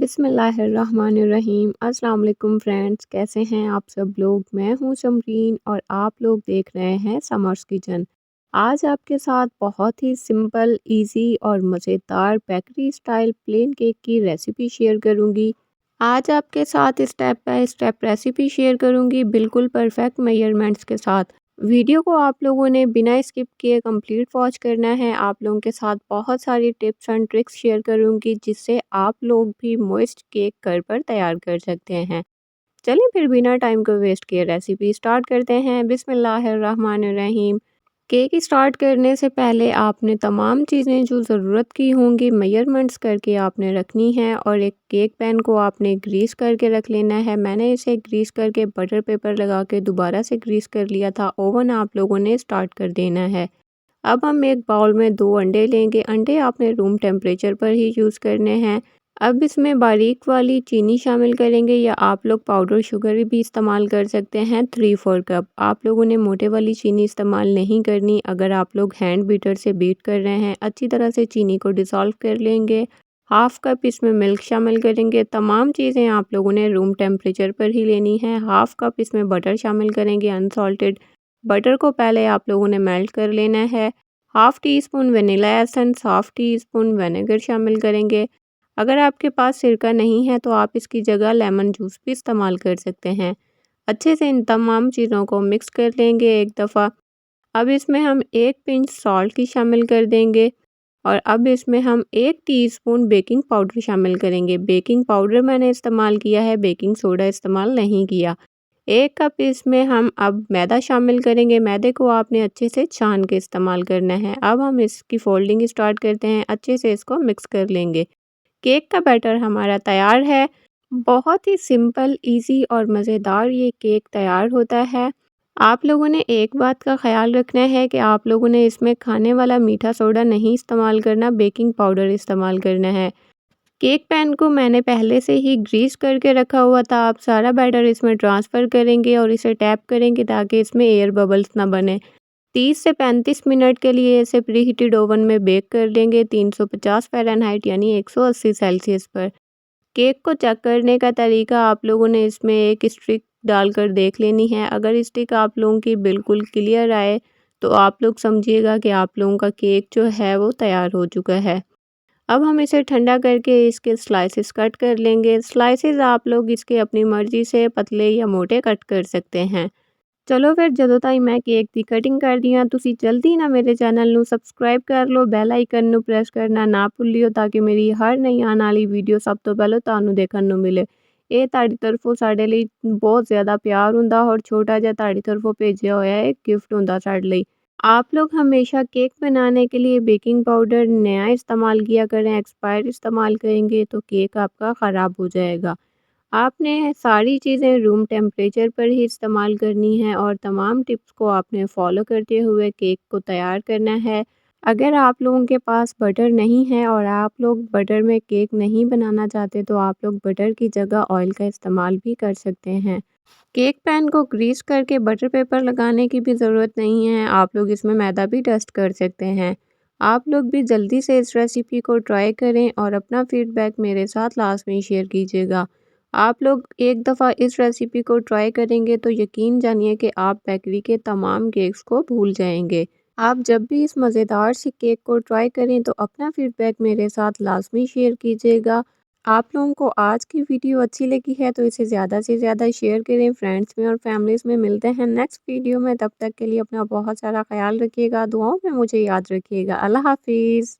बिस्मिल्लाहिर्रहमानिर्रहीम। अस्सलाम वालेकुम फ्रेंड्स, कैसे हैं आप सब लोग। मैं हूं समरीन और आप लोग देख रहे हैं समर्स किचन। आज आपके साथ बहुत ही सिंपल, इजी और मज़ेदार बेकरी स्टाइल प्लेन केक की रेसिपी शेयर करूंगी। आज आपके साथ step by step recipe share करूंगी, बिल्कुल परफेक्ट मेजरमेंट्स के साथ। वीडियो को आप लोगों ने बिना स्किप किए कंप्लीट वॉच करना है। आप लोगों के साथ बहुत सारी टिप्स एंड ट्रिक्स शेयर करूंगी, जिससे आप लोग भी मोइस्ट केक घर पर तैयार कर सकते हैं। चलिए फिर बिना टाइम को वेस्ट किए रेसिपी स्टार्ट करते हैं। बिस्मिल्लाहिर्रहमानिर्रहीम। केक स्टार्ट करने से पहले आपने तमाम चीज़ें जो ज़रूरत की होंगी मेजरमेंट्स करके आपने रखनी है, और एक केक पैन को आपने ग्रीस करके रख लेना है। मैंने इसे ग्रीस करके बटर पेपर लगा के दोबारा से ग्रीस कर लिया था। ओवन आप लोगों ने स्टार्ट कर देना है। अब हम एक बाउल में 2 अंडे लेंगे। अंडे आपने रूम टेम्परेचर पर ही यूज़ करने हैं। अब इसमें बारीक वाली चीनी शामिल करेंगे, या आप लोग पाउडर शुगर भी इस्तेमाल कर सकते हैं। 3/4 कप। आप लोगों ने मोटे वाली चीनी इस्तेमाल नहीं करनी। अगर आप लोग हैंड बीटर से बीट कर रहे हैं, अच्छी तरह से चीनी को डिसॉल्व कर लेंगे। 1/2 कप इसमें मिल्क शामिल करेंगे। तमाम चीज़ें आप लोगों ने रूम टेम्परेचर पर ही लेनी है। 1/2 कप इसमें बटर शामिल करेंगे अनसॉल्टेड। बटर को पहले आप लोगों ने मेल्ट कर लेना है। 1/2 tea spoon vanilla essence, 1/2 tea spoon vinegar शामिल करेंगे। अगर आपके पास सिरका नहीं है तो आप इसकी जगह लेमन जूस भी इस्तेमाल कर सकते हैं। अच्छे से इन तमाम चीज़ों को मिक्स कर लेंगे एक दफ़ा। अब इसमें हम 1 पिंच सॉल्ट की शामिल कर देंगे, और अब इसमें हम 1 टीस्पून बेकिंग पाउडर शामिल करेंगे। बेकिंग पाउडर मैंने इस्तेमाल किया है, बेकिंग सोडा इस्तेमाल नहीं किया। 1 कप इसमें हम अब मैदा शामिल करेंगे। मैदे को आपने अच्छे से छान के इस्तेमाल करना है। अब हम इसकी फोल्डिंग स्टार्ट करते हैं। अच्छे से इसको मिक्स कर लेंगे। केक का बैटर हमारा तैयार है। बहुत ही सिंपल, इजी और मज़ेदार ये केक तैयार होता है। आप लोगों ने एक बात का ख़्याल रखना है कि आप लोगों ने इसमें खाने वाला मीठा सोडा नहीं इस्तेमाल करना, बेकिंग पाउडर इस्तेमाल करना है। केक पैन को मैंने पहले से ही ग्रीस करके रखा हुआ था। आप सारा बैटर इसमें ट्रांसफ़र करेंगे और इसे टैप करेंगे ताकि इसमें एयर बबल्स ना बने। 30 से 35 मिनट के लिए इसे प्रीहीटेड ओवन में बेक कर लेंगे 350 फ़ारेनहाइट यानी 180 सेल्सियस पर। केक को चेक करने का तरीका, आप लोगों ने इसमें एक स्टिक डालकर देख लेनी है। अगर स्टिक आप लोगों की बिल्कुल क्लियर आए तो आप लोग समझिएगा कि आप लोगों का केक जो है वो तैयार हो चुका है। अब हम इसे ठंडा करके इसके स्लाइसेस कट कर लेंगे। स्लाइसेस आप लोग इसके अपनी मर्ज़ी से पतले या मोटे कट कर सकते हैं। चलो फिर ਜਦੋਂ ਤਾਈਂ मैं केक की कटिंग करदी हाँ, ਤੁਸੀਂ जल्दी ना मेरे चैनल ਨੂੰ सब्सक्राइब कर लो, बैल आइकन ਨੂੰ प्रेस करना ना भुल्लियो ताकि मेरी हर नई आने वाली वीडियो सब तो पहले ਤੁਹਾਨੂੰ देखने ਨੂੰ मिले। ਇਹ ਤੁਹਾਡੀ ਤਰਫੋਂ ਸਾਡੇ ਲਈ बहुत ज़्यादा प्यार ਹੁੰਦਾ, और छोटा ਜਿਹਾ ਤੁਹਾਡੀ ਤਰਫੋਂ ਭੇਜਿਆ ਹੋਇਆ एक गिफ्ट ਹੁੰਦਾ ਸਾਡੇ ਲਈ। आप लोग हमेशा केक बनाने के लिए बेकिंग पाउडर नया इस्तेमाल किया करें। एक्सपायर इस्तेमाल करेंगे तो केक आपका ख़राब हो जाएगा। आपने सारी चीज़ें रूम टेम्परेचर पर ही इस्तेमाल करनी है, और तमाम टिप्स को आपने फॉलो करते हुए केक को तैयार करना है। अगर आप लोगों के पास बटर नहीं है और आप लोग बटर में केक नहीं बनाना चाहते, तो आप लोग बटर की जगह ऑयल का इस्तेमाल भी कर सकते हैं। केक पैन को ग्रीस करके बटर पेपर लगाने की भी ज़रूरत नहीं है। आप लोग इसमें मैदा भी डस्ट कर सकते हैं। आप लोग भी जल्दी से इस रेसिपी को ट्राई करें और अपना फीडबैक मेरे साथ लास्ट में शेयर कीजिएगा। आप लोग एक दफ़ा इस रेसिपी को ट्राई करेंगे तो यकीन जानिए कि आप बेकरी के तमाम केक्स को भूल जाएंगे। आप जब भी इस मज़ेदार सी केक को ट्राई करें तो अपना फीडबैक मेरे साथ लाजमी शेयर कीजिएगा। आप लोगों को आज की वीडियो अच्छी लगी है तो इसे ज़्यादा से ज़्यादा शेयर करें फ्रेंड्स में और फैमिलीज़ में। मिलते हैं नेक्स्ट वीडियो में, तब तक के लिए अपना बहुत सारा ख्याल रखिएगा। दुआओं में मुझे याद रखिएगा। अल्लाह हाफिज़।